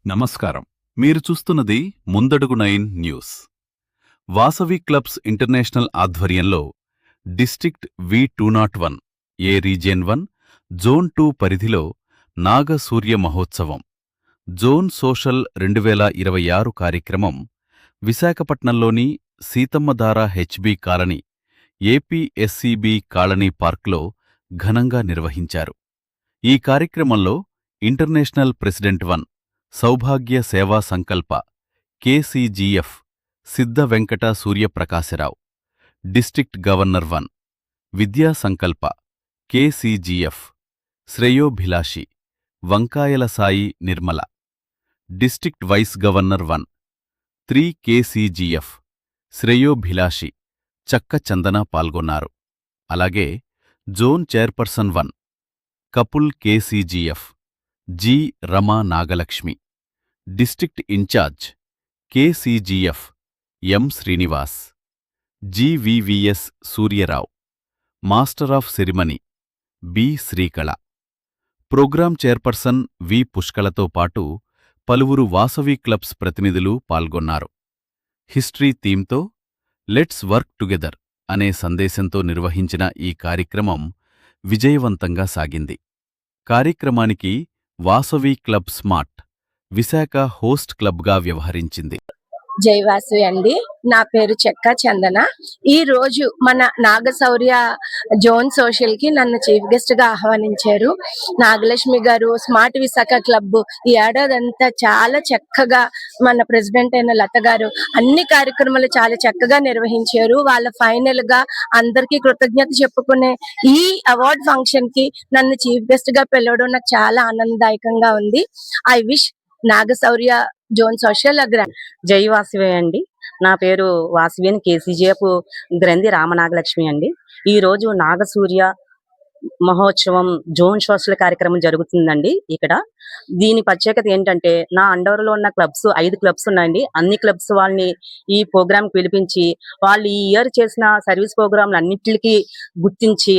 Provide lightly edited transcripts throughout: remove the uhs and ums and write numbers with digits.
నమస్కారం. మీరు చూస్తున్నది ముందడుగు 9 న్యూస్. వాసవి క్లబ్స్ ఇంటర్నేషనల్ ఆధ్వర్యంలో డిస్ట్రిక్ట్ V201 ఏ రీజియన్ 1 జోన్ 2 పరిధిలో నాగసూర్య మహోత్సవం జోన్ సోషల్ 2026 కార్యక్రమం విశాఖపట్నంలోని Seethammadhara HB colony APSCB colony పార్క్లో ఘనంగా నిర్వహించారు. ఈ కార్యక్రమంలో ఇంటర్నేషనల్ ప్రెసిడెంట్ 1 సౌభాగ్య సేవా సంకల్ప కేసీజీఎఫ్ సిద్ధ వెంకట సూర్యప్రకాశరావు, డిస్ట్రిక్ట్ గవర్నర్ 1 విద్యా సంకల్ప కేసీజీఎఫ్ శ్రేయోభిలాషి Vankayala Sai Nirmala, district vice governor 1 3 KCGF శ్రేయోభిలాషి చక్క చందన పాల్గొన్నారు. అలాగే zone chairperson 1 couple KCGF G Rama Nagalakshmi, district incharge KCGF M Srinivas, GVVS Suryarao, master of ceremony B Srikala, program chairperson V పుష్కళతో పాటు పలువురు వాసవి క్లబ్స్ ప్రతినిధులు పాల్గొన్నారు. హిస్టరీ థీమ్తో లెట్స్ వర్క్ టుగెదర్ అనే సందేశంతో నిర్వహించిన ఈ కార్యక్రమం విజయవంతంగా సాగింది. కార్యక్రమానికి Vasavi club smart Visakha host క్లబ్గా వ్యవహరించింది. జైవాసు అండి. నా పేరు చెక్క చందన. ఈ రోజు మన నాగశౌర్య జోన్ సోషల్ కి నన్ను చీఫ్ గెస్ట్ గా ఆహ్వానించారు. నాగలక్ష్మి గారు స్మార్ట్ విశాఖ క్లబ్ ఈ ఏడాదంతా చాలా చక్కగా మన ప్రెసిడెంట్ అయిన లత గారు అన్ని కార్యక్రమాలు చాలా చక్కగా నిర్వహించారు. వాళ్ళ ఫైనల్ గా అందరికీ కృతజ్ఞత చెప్పుకునే ఈ అవార్డ్ ఫంక్షన్ కి నన్ను చీఫ్ గెస్ట్ గా పిలవడం నాకు చాలా ఆనందదాయకంగా ఉంది. ఐ విష్ నాగశౌర్య జోన్ సోషల్ జై వాసవి అండి. నా పేరు వాసవిని కేసీజీఎఫ్ గ్రంథి రామనాగలక్ష్మి అండి. ఈ రోజు నాగసూర్య మహోత్సవం జోన్ సోషల్ కార్యక్రమం జరుగుతుందండి. ఇక్కడ దీని ప్రత్యేకత ఏంటంటే నా అండర్ లో ఉన్న క్లబ్స్ 5 క్లబ్స్ ఉన్నాయండి. అన్ని క్లబ్స్ వాళ్ళని ఈ ప్రోగ్రామ్ పిలిపించి వాళ్ళు ఈ ఇయర్ చేసిన సర్వీస్ ప్రోగ్రాంలు అన్నిటికీ గుర్తించి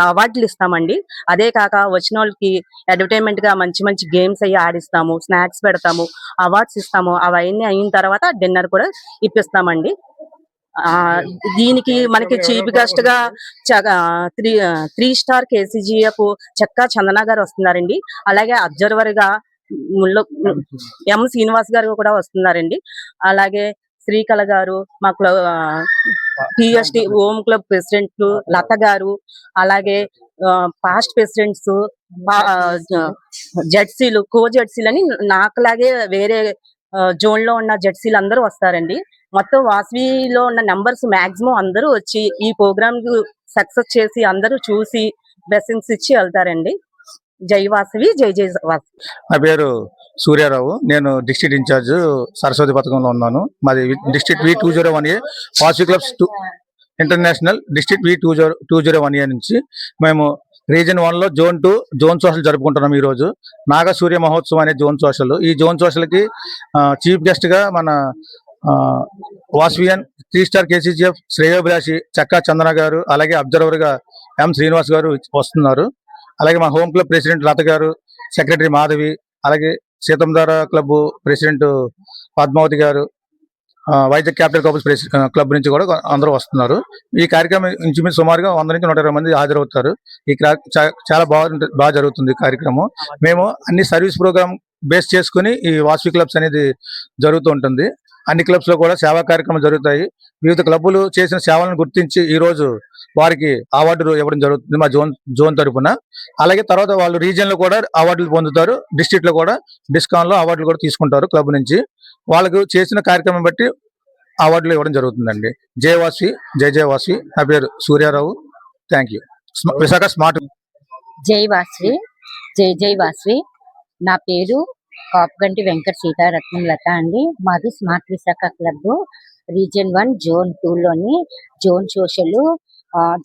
అవార్డులు ఇస్తామండి. అదే కాక వచ్చిన వాళ్ళకి అడ్వర్టైజ్మెంట్ గా మంచి మంచి గేమ్స్ అయ్యి ఆడిస్తాము, స్నాక్స్ పెడతాము, అవార్డ్స్ ఇస్తాము. అవన్నీ అయిన తర్వాత డిన్నర్ కూడా ఇప్పిస్తామండి. దీనికి మనకి చీఫ్ గెస్ట్ గా 3 స్టార్ కేసీజీఎఫ్ చెక్కా చందన గారు వస్తున్నారండి. అలాగే అబ్జర్వర్ గా ఎం శ్రీనివాస్ గారు కూడా వస్తున్నారండి. అలాగే శ్రీకళ గారు, మా పిఎస్టి హోమ్ క్లబ్ ప్రెసిడెంట్ లత గారు, అలాగే పాస్ట్ ప్రెసిడెంట్స్, జడ్సీలు, కో జడ్సీలు అని నాకులాగే వేరే జోన్ లో ఉన్న జడ్సీలు అందరూ వస్తారండి. మొత్తం వాసవిలో ఉన్న నంబర్స్ మాక్సిమం అందరూ వచ్చి ఈ ప్రోగ్రామ్ సక్సెస్ చేసి అందరూ చూసి బ్లెస్సింగ్స్ ఇచ్చి వెళ్తారండి. జై వాసవి, జై జై వాసవి. నా పేరు సూర్యారావు. నేను డిస్ట్రిక్ట్ ఇన్ఛార్జ్ సరస్వతి పథకంలో ఉన్నాను. మాది district V201A Vasavi clubs international district V201A నుంచి మేము రీజన్ 1 లో జోన్ 2 జోన్ సోషల్ జరుపుకుంటున్నాం. ఈ రోజు నాగసూర్య మహోత్సవం అనే జోన్ సోషల్. ఈ జోన్ సోషల్ కి చీఫ్ గెస్ట్ గా మన వాసవియన్ 3 స్టార్ కేసీజీఎఫ్ శ్రేయోభిలాషి చక్కా చందన గారు, అలాగే అబ్జర్వర్ గా ఎం శ్రీనివాస్ గారు వస్తున్నారు. అలాగే మా హోమ్ క్లబ్ ప్రెసిడెంట్ లత గారు, సెక్రటరీ మాధవి, అలాగే సీతమ్మధార క్లబ్ ప్రెసిడెంట్ పద్మావతి గారు, వైజాగ్ క్యాపిటల్ కపుల్స్ క్లబ్ నుంచి కూడా అందరూ వస్తున్నారు. ఈ కార్యక్రమం ఇంచుమించు సుమారుగా 100 నుంచి 120 మంది హాజరవుతారు. ఈ చాలా బాగా జరుగుతుంది కార్యక్రమం. మేము అన్ని సర్వీస్ ప్రోగ్రామ్ బేస్ చేసుకుని ఈ వాసవి క్లబ్స్ అనేది జరుగుతూ ఉంటుంది. అన్ని క్లబ్స్ లో కూడా సేవా కార్యక్రమాలు జరుగుతాయి. వివిధ క్లబ్బులు చేసిన సేవలను గుర్తించి ఈ రోజు వారికి అవార్డులు ఇవ్వడం జరుగుతుంది మా జోన్ తరఫున. అలాగే తర్వాత వాళ్ళు రీజియన్ లో కూడా అవార్డులు పొందుతారు. డిస్ట్రిక్ట్ లో కూడా డిస్కాన్ లో అవార్డులు కూడా తీసుకుంటారు క్లబ్ నుంచి. వాళ్ళకు చేసిన కార్యక్రమం బట్టి అవార్డులు ఇవ్వడం జరుగుతుందండి. జై వాసవి, జై జై వాసవి. నా పేరు Suryarao. Thank you. Visakha smart. జై వాసవి, జై జై వాసవి. నా పేరు కాపుగంటి వెంకట సీతారత్నం లత అండి. మాది smart Visakha club region 1 zone 2 లోని జోన్ సోషల్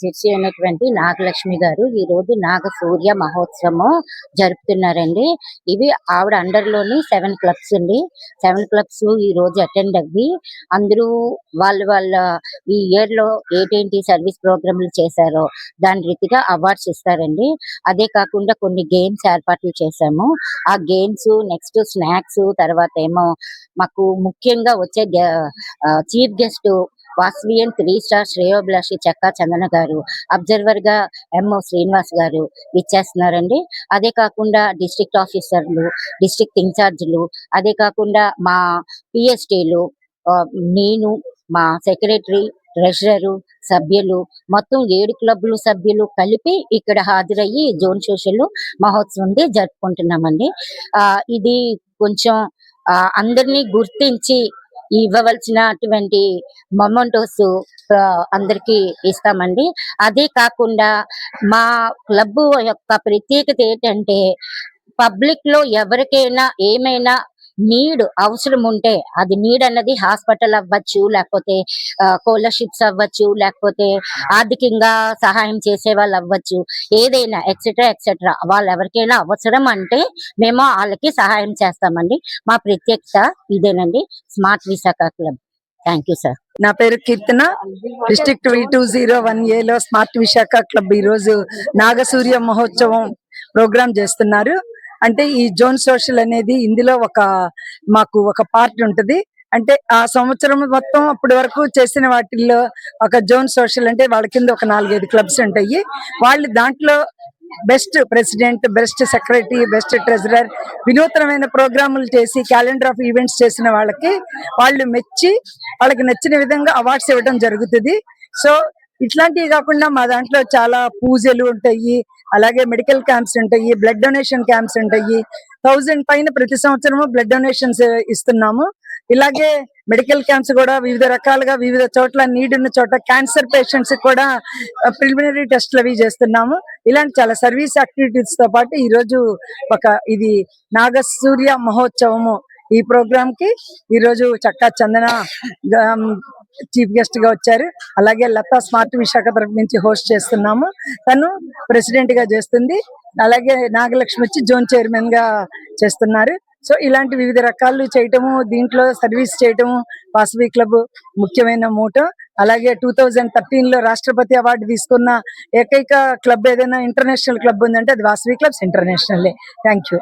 జెర్సీ అయినటువంటి నాగలక్ష్మి గారు ఈ రోజు నాగసూర్య మహోత్సవం జరుపుతున్నారండి. ఇవి ఆవిడ అండర్ లోని 7 క్లబ్స్ అండి. 7 క్లబ్స్ ఈ రోజు అటెండ్ అవ్వి అందరూ వాళ్ళ ఈ ఇయర్ లో ఏంటి సర్వీస్ ప్రోగ్రాంలు చేశారో దాని రీతిగా అవార్డ్స్ ఇస్తారండి. అదే కాకుండా కొన్ని గేమ్స్ ఏర్పాట్లు చేశాము. ఆ గేమ్స్ నెక్స్ట్ స్నాక్స్ తర్వాత ఏమో మాకు ముఖ్యంగా వచ్చే చీఫ్ గెస్ట్ వాస్వియన్ 3 స్టార్ శ్రేయోభిలాషి చెక్కా చందన గారు, అబ్జర్వర్ గా ఎంఓ శ్రీనివాస్ గారు ఇచ్చేస్తున్నారండి. అదే కాకుండా డిస్ట్రిక్ట్ ఆఫీసర్లు, డిస్ట్రిక్ట్ ఇన్ఛార్జీలు, అదే కాకుండా మా పిఎస్టీలు, నేను, మా సెక్రటరీ, ట్రెజరరు, సభ్యులు మొత్తం 7 క్లబ్లు సభ్యులు కలిపి ఇక్కడ హాజరయ్యి జోన్ సోషల్ మహోత్సవం జరుపుకుంటున్నామండి. ఇది కొంచెం అందరినీ గుర్తించి ఇవ్వవలసినటువంటి మొమెంటోస్ అందరికి ఇస్తామండి. అదే కాకుండా మా క్లబ్ యొక్క ప్రత్యేకత ఏంటంటే పబ్లిక్ లో ఎవరికైనా ఏమైనా నీడ్ అవసరం ఉంటే అది నీడ్ అన్నది హాస్పిటల్ అవ్వచ్చు, లేకపోతే స్కాలర్షిప్స్ అవ్వచ్చు, లేకపోతే ఆర్థికంగా సహాయం చేసే వాళ్ళు అవ్వచ్చు, ఏదైనా ఎక్సెట్రా వాళ్ళు ఎవరికైనా అవసరం అంటే మేము వాళ్ళకి సహాయం చేస్తామండి. మా ప్రత్యేకత ఇదేనండి smart Visakha club. Thank you sir. నా పేరు కీర్తన. డిస్ట్రిక్ట్ V201A లో స్మార్ట్ విశాఖ క్లబ్ ఈ రోజు నాగసూర్య మహోత్సవం ప్రోగ్రామ్ చేస్తున్నారు. అంటే ఈ జోన్ సోషల్ అనేది ఇందులో మాకు ఒక పార్ట్ ఉంటది. అంటే ఆ సంవత్సరం మొత్తం అప్పటి వరకు చేసిన వాటిల్లో ఒక జోన్ సోషల్ అంటే వాళ్ళ కింద ఒక 4-5 క్లబ్స్ ఉంటాయి. వాళ్ళు దాంట్లో best president, best secretary, best treasurer వినూత్నమైన ప్రోగ్రాములు చేసి క్యాలెండర్ ఆఫ్ ఈవెంట్స్ చేసిన వాళ్ళకి వాళ్ళు మెచ్చి వాళ్ళకి నచ్చిన విధంగా అవార్డ్స్ ఇవ్వడం జరుగుతుంది. సో ఇట్లాంటివి కాకుండా మా దాంట్లో చాలా పూజలు ఉంటాయి, అలాగే మెడికల్ క్యాంప్స్ ఉంటాయి, బ్లడ్ డొనేషన్ క్యాంప్స్ ఉంటాయి. 1000 పైన ప్రతి సంవత్సరము బ్లడ్ డొనేషన్స్ ఇస్తున్నాము. ఇలాగే మెడికల్ క్యాంప్స్ కూడా వివిధ రకాలుగా వివిధ చోట్ల నీడ్ ఉన్న చోట క్యాన్సర్ పేషెంట్స్ కూడా ప్రిలిమినరీ టెస్ట్లు అవి చేస్తున్నాము. ఇలాంటి చాలా సర్వీస్ యాక్టివిటీస్ తో పాటు ఈ రోజు ఇది నాగసూర్య మహోత్సవము. ఈ ప్రోగ్రామ్ కి ఈ రోజు చక్కా చందన చీఫ్ గెస్ట్ గా వచ్చారు. అలాగే లతా స్మార్ట్ విశాఖ తరఫు నుంచి హోస్ట్ చేస్తున్నాము, తను ప్రెసిడెంట్ గా చేస్తుంది. అలాగే నాగలక్ష్మి వచ్చి జోన్ చైర్మన్ గా చేస్తున్నారు. సో ఇలాంటి వివిధ రకాలు చేయటము, దీంట్లో సర్వీస్ చేయటము వాసవి క్లబ్ ముఖ్యమైన మోటో. అలాగే 2013 లో రాష్ట్రపతి అవార్డు తీసుకున్న ఏకైక క్లబ్ ఏదైనా ఇంటర్నేషనల్ క్లబ్ ఉందంటే అది Vasavi clubs international. Thank you.